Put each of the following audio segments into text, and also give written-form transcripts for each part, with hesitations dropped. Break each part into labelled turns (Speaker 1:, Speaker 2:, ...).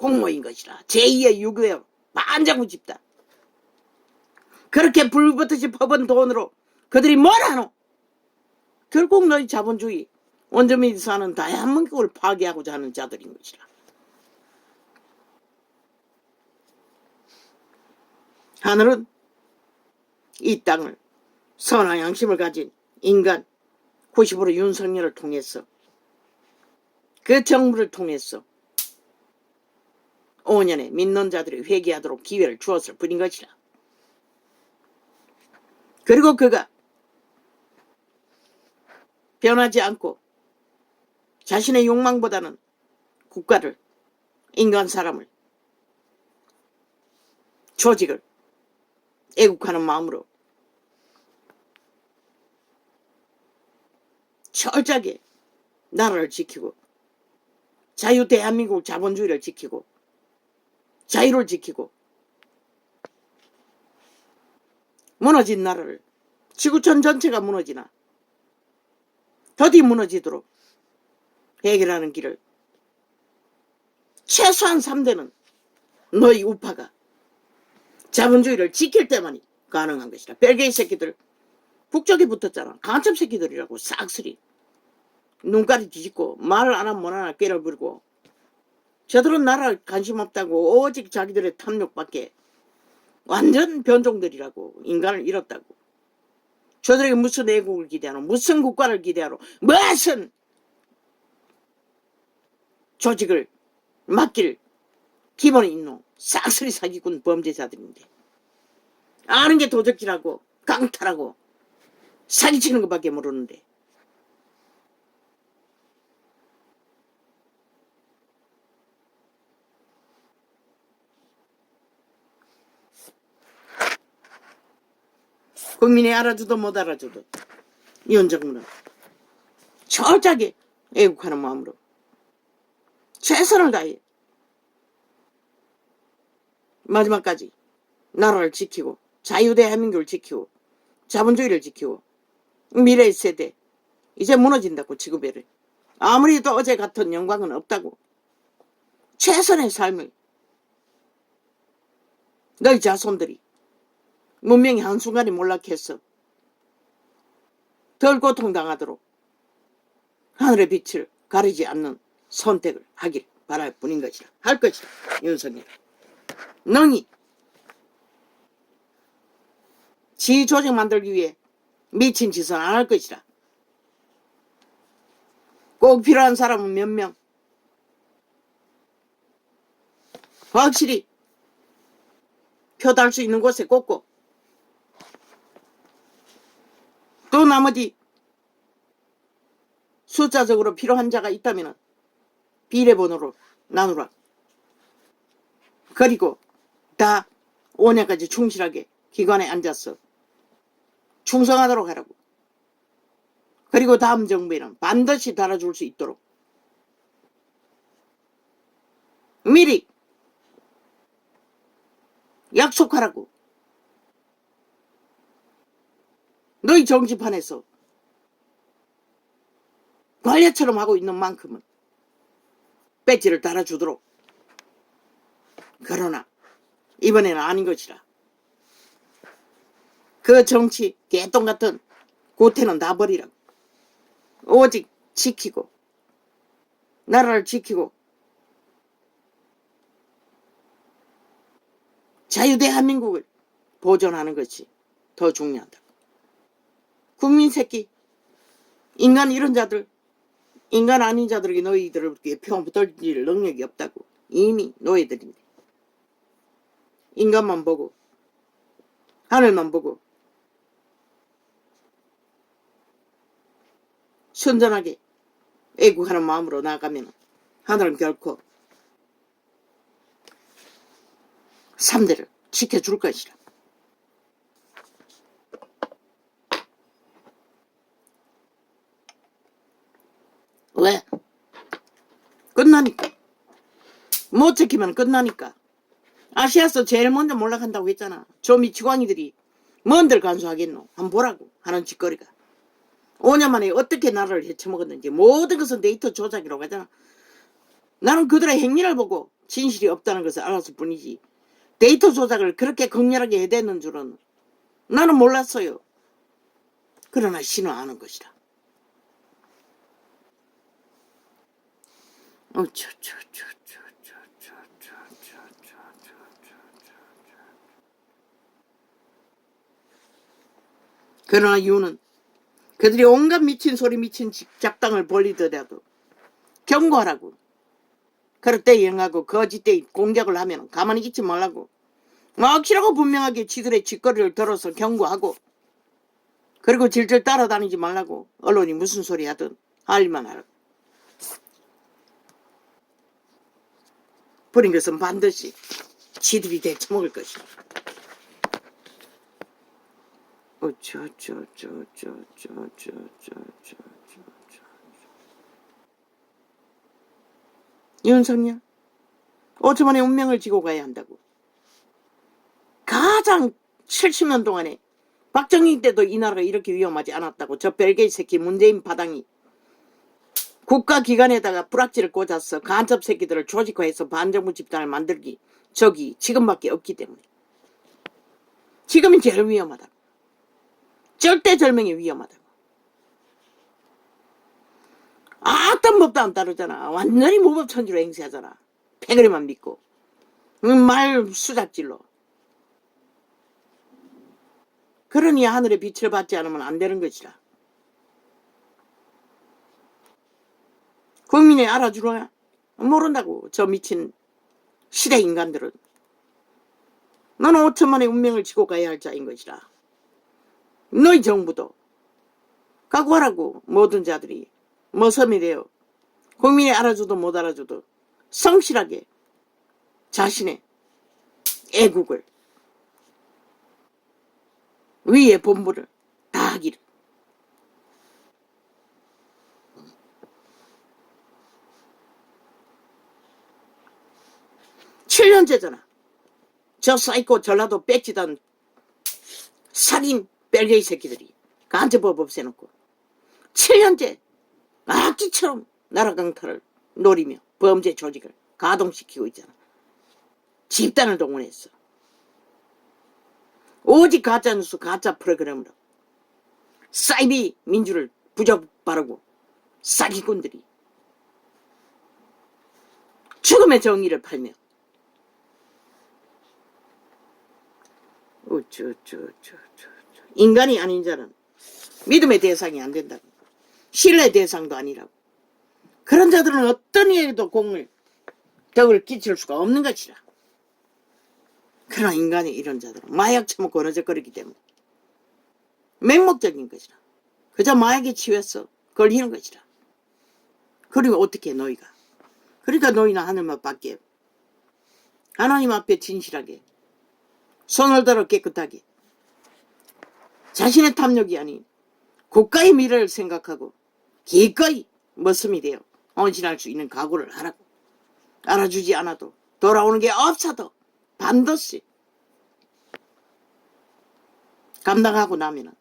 Speaker 1: 공모인 것이라. 제2의 유교의 반장구 집단. 그렇게 불붙듯이 퍼본 돈으로 그들이 뭘 하노? 결국 너희 자본주의 원주민이 사는 대한민국을 파괴하고자 하는 자들인 것이라. 하늘은 이 땅을 선한 양심을 가진 인간 90% 윤석열을 통해서 그 정부를 통해서 5년에 믿는 자들이 회개하도록 기회를 주었을 뿐인 것이라. 그리고 그가 변하지 않고 자신의 욕망보다는 국가를, 인간 사람을, 조직을 애국하는 마음으로 철저하게 나라를 지키고 자유 대한민국 자본주의를 지키고 자유를 지키고 무너진 나라를 지구촌 전체가 무너지나 더디 무너지도록 해결하는 길을 최소한 3대는 너희 우파가 자본주의를 지킬 때만이 가능한 것이라. 벨게이 새끼들 북쪽에 붙었잖아. 간첩 새끼들이라고 싹쓸이 눈깔이 뒤집고 말을 안 하면 뭐하나 꾀를 부리고 저들은 나라 관심 없다고 오직 자기들의 탐욕밖에 완전 변종들이라고 인간을 잃었다고. 저들에게 무슨 애국을 기대하노? 무슨 국가를 기대하노? 무슨 조직을 맡길 기본이 있노? 싹쓸이 사기꾼 범죄자들인데 아는 게 도적질하고 강탈하고 사기치는 것밖에 모르는데 국민이 알아주도 못 알아주도 윤정부는 철저하게 애국하는 마음으로 최선을 다해 마지막까지 나라를 지키고 자유대한민국을 지키고 자본주의를 지키고 미래의 세대 이제 무너진다고 지구별에 아무리 도 어제 같은 영광은 없다고 최선의 삶을 너희 자손들이 문명이 한순간에 몰락해서 덜 고통당하도록 하늘의 빛을 가리지 않는 선택을 하길 바랄 뿐인 것이라. 할 것이라. 윤석열 능히 지 조직 만들기 위해 미친 짓은 안 할 것이라. 꼭 필요한 사람은 몇 명 확실히 표 달 수 있는 곳에 꽂고 또 나머지 숫자적으로 필요한 자가 있다면 비례번호로 나누라. 그리고 다 5년까지 충실하게 기관에 앉아서 충성하도록 하라고. 그리고 다음 정부에는 반드시 달아줄 수 있도록 미리 약속하라고. 너희 정치판에서 관례처럼 하고 있는 만큼은 배지를 달아주도록. 그러나 이번에는 아닌 것이라. 그 정치 개똥 같은 고태는 다 버리라고. 오직 지키고 나라를 지키고 자유대한민국을 보존하는 것이 더 중요하다. 국민 새끼 인간 이런 자들 인간 아닌 자들에게 너희들에게 표 던질 능력이 없다고. 이미 노예들인데 인간만 보고 하늘만 보고 순전하게 애국하는 마음으로 나아가면 하늘은 결코 3대를 지켜줄 것이라. 왜? 끝나니까. 못 지키면 끝나니까. 아시아에서 제일 먼저 몰락한다고 했잖아. 저 미치광이들이 뭔들 간수하겠노? 한번 보라고 하는 짓거리가. 5년 만에 어떻게 나라를 헤쳐먹었는지 모든 것은 데이터 조작이라고 하잖아. 나는 그들의 행위를 보고 진실이 없다는 것을 알았을 뿐이지 데이터 조작을 그렇게 극렬하게 해대는 줄은 나는 몰랐어요. 그러나 신은 아는 것이다. 그러나 유는 그들이 온갖 미친 소리 미친 작당을 벌리더라도 경고하라고. 그럴 때 영하고 거짓대 공격을 하면 가만히 있지 말라고. 확실하고 분명하게 지들의 짓거리를 들어서 경고하고 그리고 질질 따라다니지 말라고. 언론이 무슨 소리 하든 할 일만 하라고. 버린 것은 반드시 지들이 되쳐먹을 것이다. 윤석열 5천만의 운명을 지고 가야 한다고. 가장 70년 동안에 박정희 때도 이 나라가 이렇게 위험하지 않았다고. 저 벨게이 새끼 문재인 파당이 국가기관에다가 불악지를 꽂아서 간첩 새끼들을 조직화해서 반정부 집단을 만들기 저기 지금밖에 없기 때문에. 지금이 제일 위험하다. 절대절명이 위험하다고. 어떤 법도 안 따르잖아. 완전히 무법천지로 행세하잖아. 패거리만 믿고 말 수작질로. 그러니 하늘의 빛을 받지 않으면 안 되는 것이라. 국민이 알아주려나? 모른다고. 저 미친 시대 인간들은. 너는 5천만의 운명을 지고 가야 할 자인 것이라. 너희 정부도 각오하라고. 모든 자들이 머섬이래요. 국민이 알아줘도 못 알아줘도 성실하게 자신의 애국을 위의 본부를 다하기를. (7년째잖아) 저 사이코 전라도 뺏지던 살인 벨게이 새끼들이 간첩법 없애놓고 7년째 악기처럼 나라 강탈을 노리며 범죄 조직을 가동시키고 있잖아. 집단을 동원했어. 오직 가짜뉴스 가짜 프로그램으로 사이비 민주를 부적바르고 사기꾼들이 죽음의 정의를 팔며 인간이 아닌 자는 믿음의 대상이 안 된다고. 신뢰 대상도 아니라고. 그런 자들은 어떤 이에도 덕을 끼칠 수가 없는 것이라. 그러나 인간의 이런 자들은 마약 처먹고 어느적거리기 때문에 맹목적인 것이라. 그저 마약에 취해서 걸리는 것이라. 그리고 어떻게 너희가. 그러니까 너희는 하늘만 밖에 하나님 앞에 진실하게 손을 들어 깨끗하게 자신의 탐욕이 아닌 국가의 미래를 생각하고 기꺼이 머슴이 되어 헌신할 수 있는 각오를 하라고. 알아주지 않아도 돌아오는 게 없어도 반드시 감당하고 나면은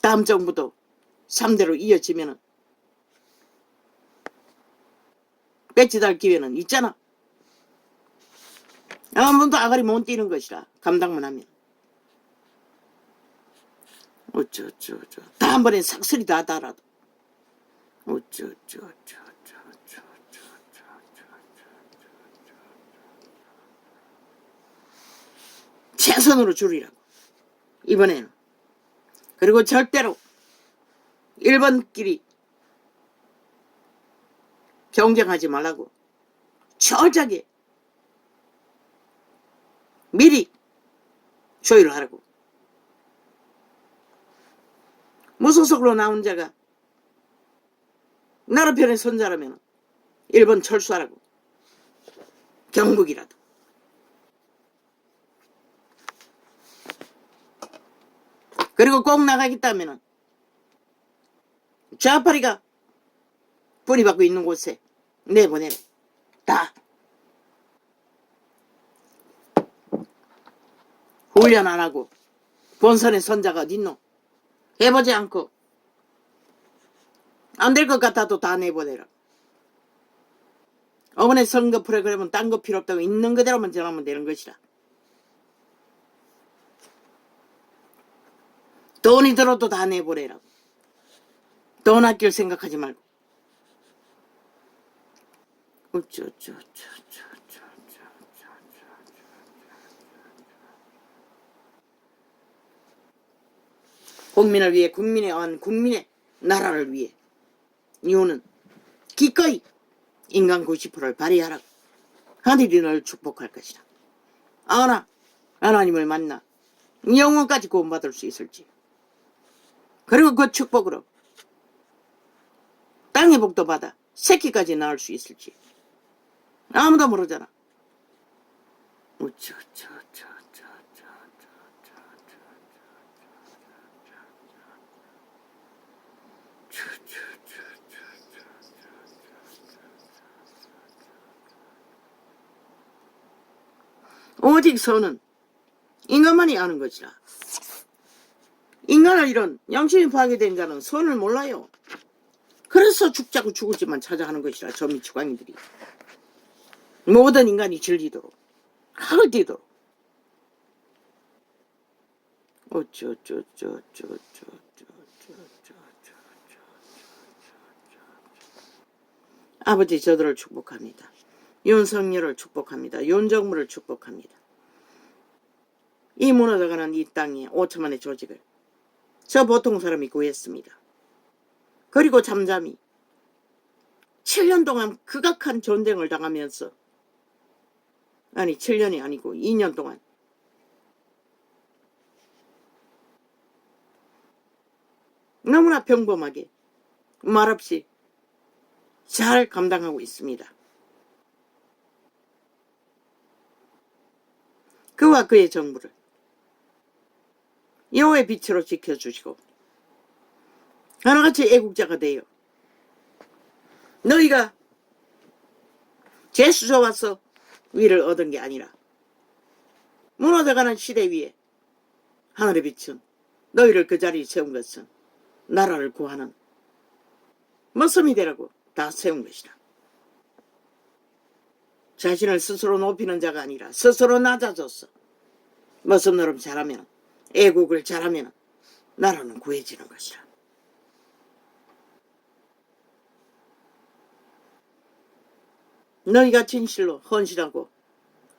Speaker 1: 다음 정부도 3대로 이어지면은 배지 달 기회는 있잖아. 아무도 아가리 못 뛰는 것이라. 감당만 하면. 다 한 번에 삭슬이 다 달아도. 최선으로 줄이라고. 이번에는. 그리고 절대로 1번끼리 경쟁하지 말라고. 철저하게 미리 조율을 하라고. 무소속으로 나온 자가 나라 편에 선 자라면 1번 철수하라고. 경북이라도. 그리고 꼭 나가겠다면 좌파리가 뿌리박고 있는 곳에 내보내라. 다. 훈련 안 하고 본선의 선자가 어딨노? 해보지 않고 안 될 것 같아도 다 내보내라. 이번에 선거 프로그램은 딴 거 필요 없다고 있는 그대로만 전하면 되는 것이라. 돈이 들어도 다 내보내라고. 돈 아낄 생각하지 말고. 국민을 위해, 국민의 나라를 위해. 이유는 기꺼이 인간 90%를 발휘하라고. 하늘이 너를 축복할 것이다. 아나 하나님을 만나 영원까지 구원받을 수 있을지. 그리고 그 축복으로 땅의 복도 받아 새끼까지 낳을 수 있을지. 아무도 모르잖아. 오직 선은 인간만이 아는 것이라. 인간을 이런 양심이 파괴된 자는 선을 몰라요. 그래서 죽자고 죽을지만 찾아 하는 것이라. 저 미치광이들이 모든 인간이 즐기도록 학을 띠도록. 아버지, 저들을 축복합니다. 윤석열을 축복합니다. 윤정무를 축복합니다. 이 무너져가는 이 땅에 5천만의 조직을 저 보통 사람이 구했습니다. 그리고 잠잠히 7년 동안 극악한 전쟁을 당하면서, 아니 7년이 아니고 2년 동안 너무나 평범하게 말없이 잘 감당하고 있습니다. 그와 그의 정부를 여호와의 빛으로 지켜주시고 하나같이 애국자가 되어 너희가 재수 좋아서 위를 얻은 게 아니라 무너져가는 시대 위에 하늘의 빛은 너희를 그 자리에 세운 것은 나라를 구하는 머슴이 되라고 다 세운 것이다. 자신을 스스로 높이는 자가 아니라 스스로 낮아져서 머슴 노릇 잘하면, 애국을 잘하면 나라는 구해지는 것이라. 너희가 진실로 헌신하고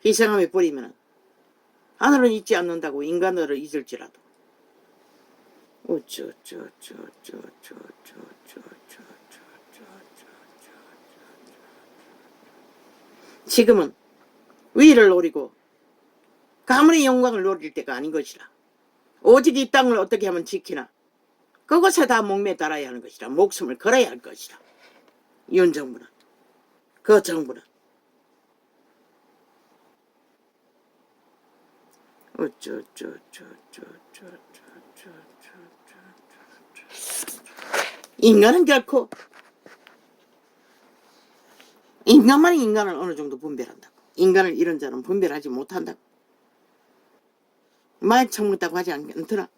Speaker 1: 희생함에 뿌리면 하늘은 잊지 않는다고 인간들을 잊을지라도. 지금은 위를 노리고 가문의 영광을 노릴 때가 아닌 것이라. 오직 이 땅을 어떻게 하면 지키나 그것에 다 목매 달아야 하는 것이라. 목숨을 걸어야 할 것이라. 윤정부는, 그 정부는. 인간은 결코 인간만이 인간을 어느 정도 분별한다고. 인간을 이런 자는 분별하지 못한다고. 말 처먹었다고 하지 않더라.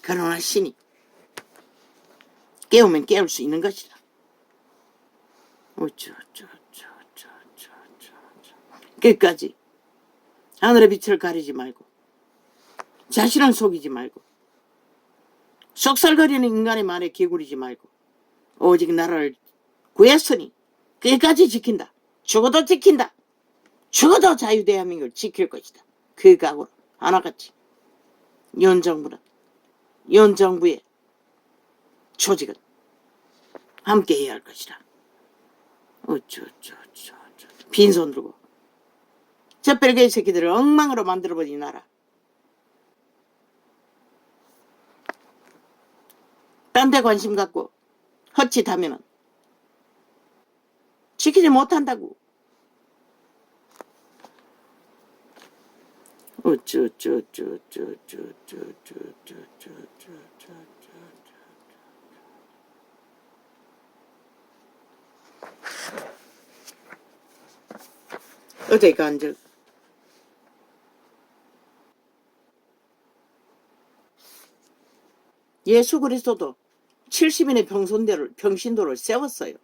Speaker 1: 그러나 신이 깨우면 깨울 수 있는 것이다. 끝까지 하늘의 빛을 가리지 말고 자신을 속이지 말고 속살거리는 인간의 말에 기구리지 말고 오직 나라를 구했으니 끝까지 지킨다. 죽어도 지킨다. 죽어도 자유대한민국을 지킬 것이다. 그 각오로 하나같이 윤정부는, 윤정부의 조직은 함께 해야 할 것이다. 빈손 들고 저 벨기에 새끼들을 엉망으로 만들어버린 나라. 딴 데 관심 갖고 헛짓하면은 지키지 못한다고. 어제 간적 예수 그리스도도 70인의 평신도를 세웠어요.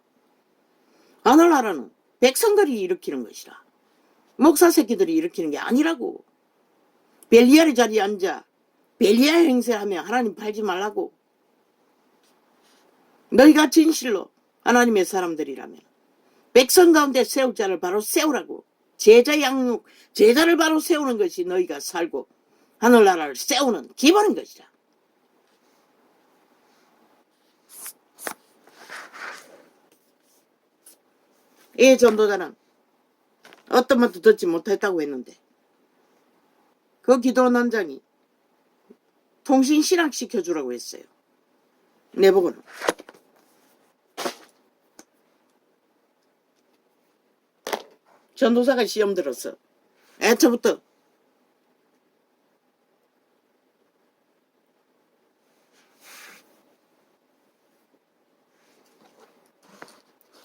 Speaker 1: 하늘나라는 백성들이 일으키는 것이라. 목사 새끼들이 일으키는 게 아니라고. 벨리알의 자리에 앉아 벨리알 행세하며 하나님 팔지 말라고. 너희가 진실로 하나님의 사람들이라면 백성 가운데 세울 자를 바로 세우라고. 제자 양육, 제자를 바로 세우는 것이 너희가 살고 하늘나라를 세우는 기본인 것이라. 이 전도자는 어떤 말도 듣지 못했다고 했는데 그 기도 원장이 통신 실학시켜주라고 했어요. 내보고는. 전도사가 시험 들었어. 애초부터.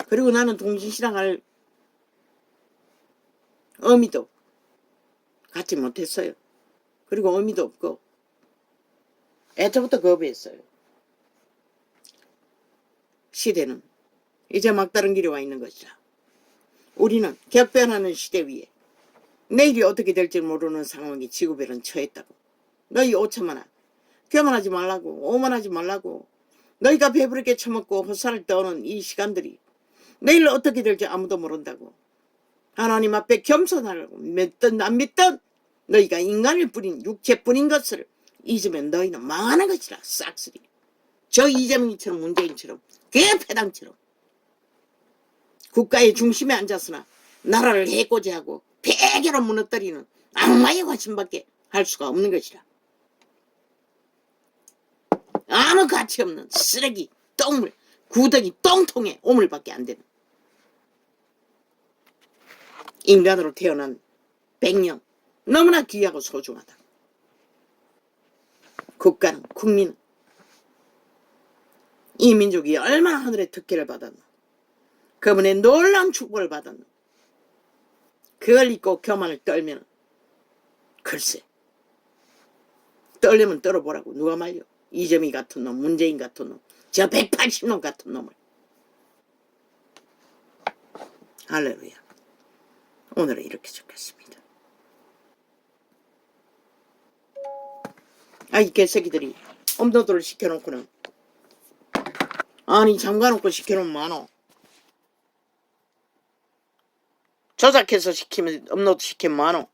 Speaker 1: 그리고 나는 통신실학할 의미도 갖지 못했어요. 그리고 의미도 없고 애초부터 거부했어요. 시대는 이제 막다른 길에 와 있는 것이라. 우리는 격변하는 시대 위에 내일이 어떻게 될지 모르는 상황에 지구별은 처했다고. 너희 오천만아, 교만하지 말라고, 오만하지 말라고. 너희가 배부르게 처먹고 헛살을 떠는 이 시간들이 내일 어떻게 될지 아무도 모른다고. 하나님 앞에 겸손하라고. 믿든 안 믿든 너희가 인간일 뿐인 육체뿐인 것을 잊으면 너희는 망하는 것이라. 싹쓸이. 저 이재명이처럼 문재인처럼 개패당처럼 국가의 중심에 앉았으나 나라를 해코지하고 폐결로 무너뜨리는 악마의 화신밖에 할 수가 없는 것이라. 아무 가치 없는 쓰레기, 똥물, 구덩이, 똥통에 오물밖에 안 되는 인간으로 태어난 백령 너무나 귀하고 소중하다. 국가는, 국민은 이 민족이 얼마나 하늘의 특혜를 받았나, 그분의 놀라운 축복을 받았나. 그걸 잊고 교만을 떨면 글쎄 떨려면 떨어보라고. 누가 말려. 이재명 같은 놈, 문재인 같은 놈, 저 180놈 같은 놈을. 할렐루야. 오늘은 이렇게 적겠습니다. 이 개새끼들이 업로드를 시켜놓고는, 아니 잠가놓고 시켜놓으면 많어. 조작해서 시키면 업로드 시키면 많어.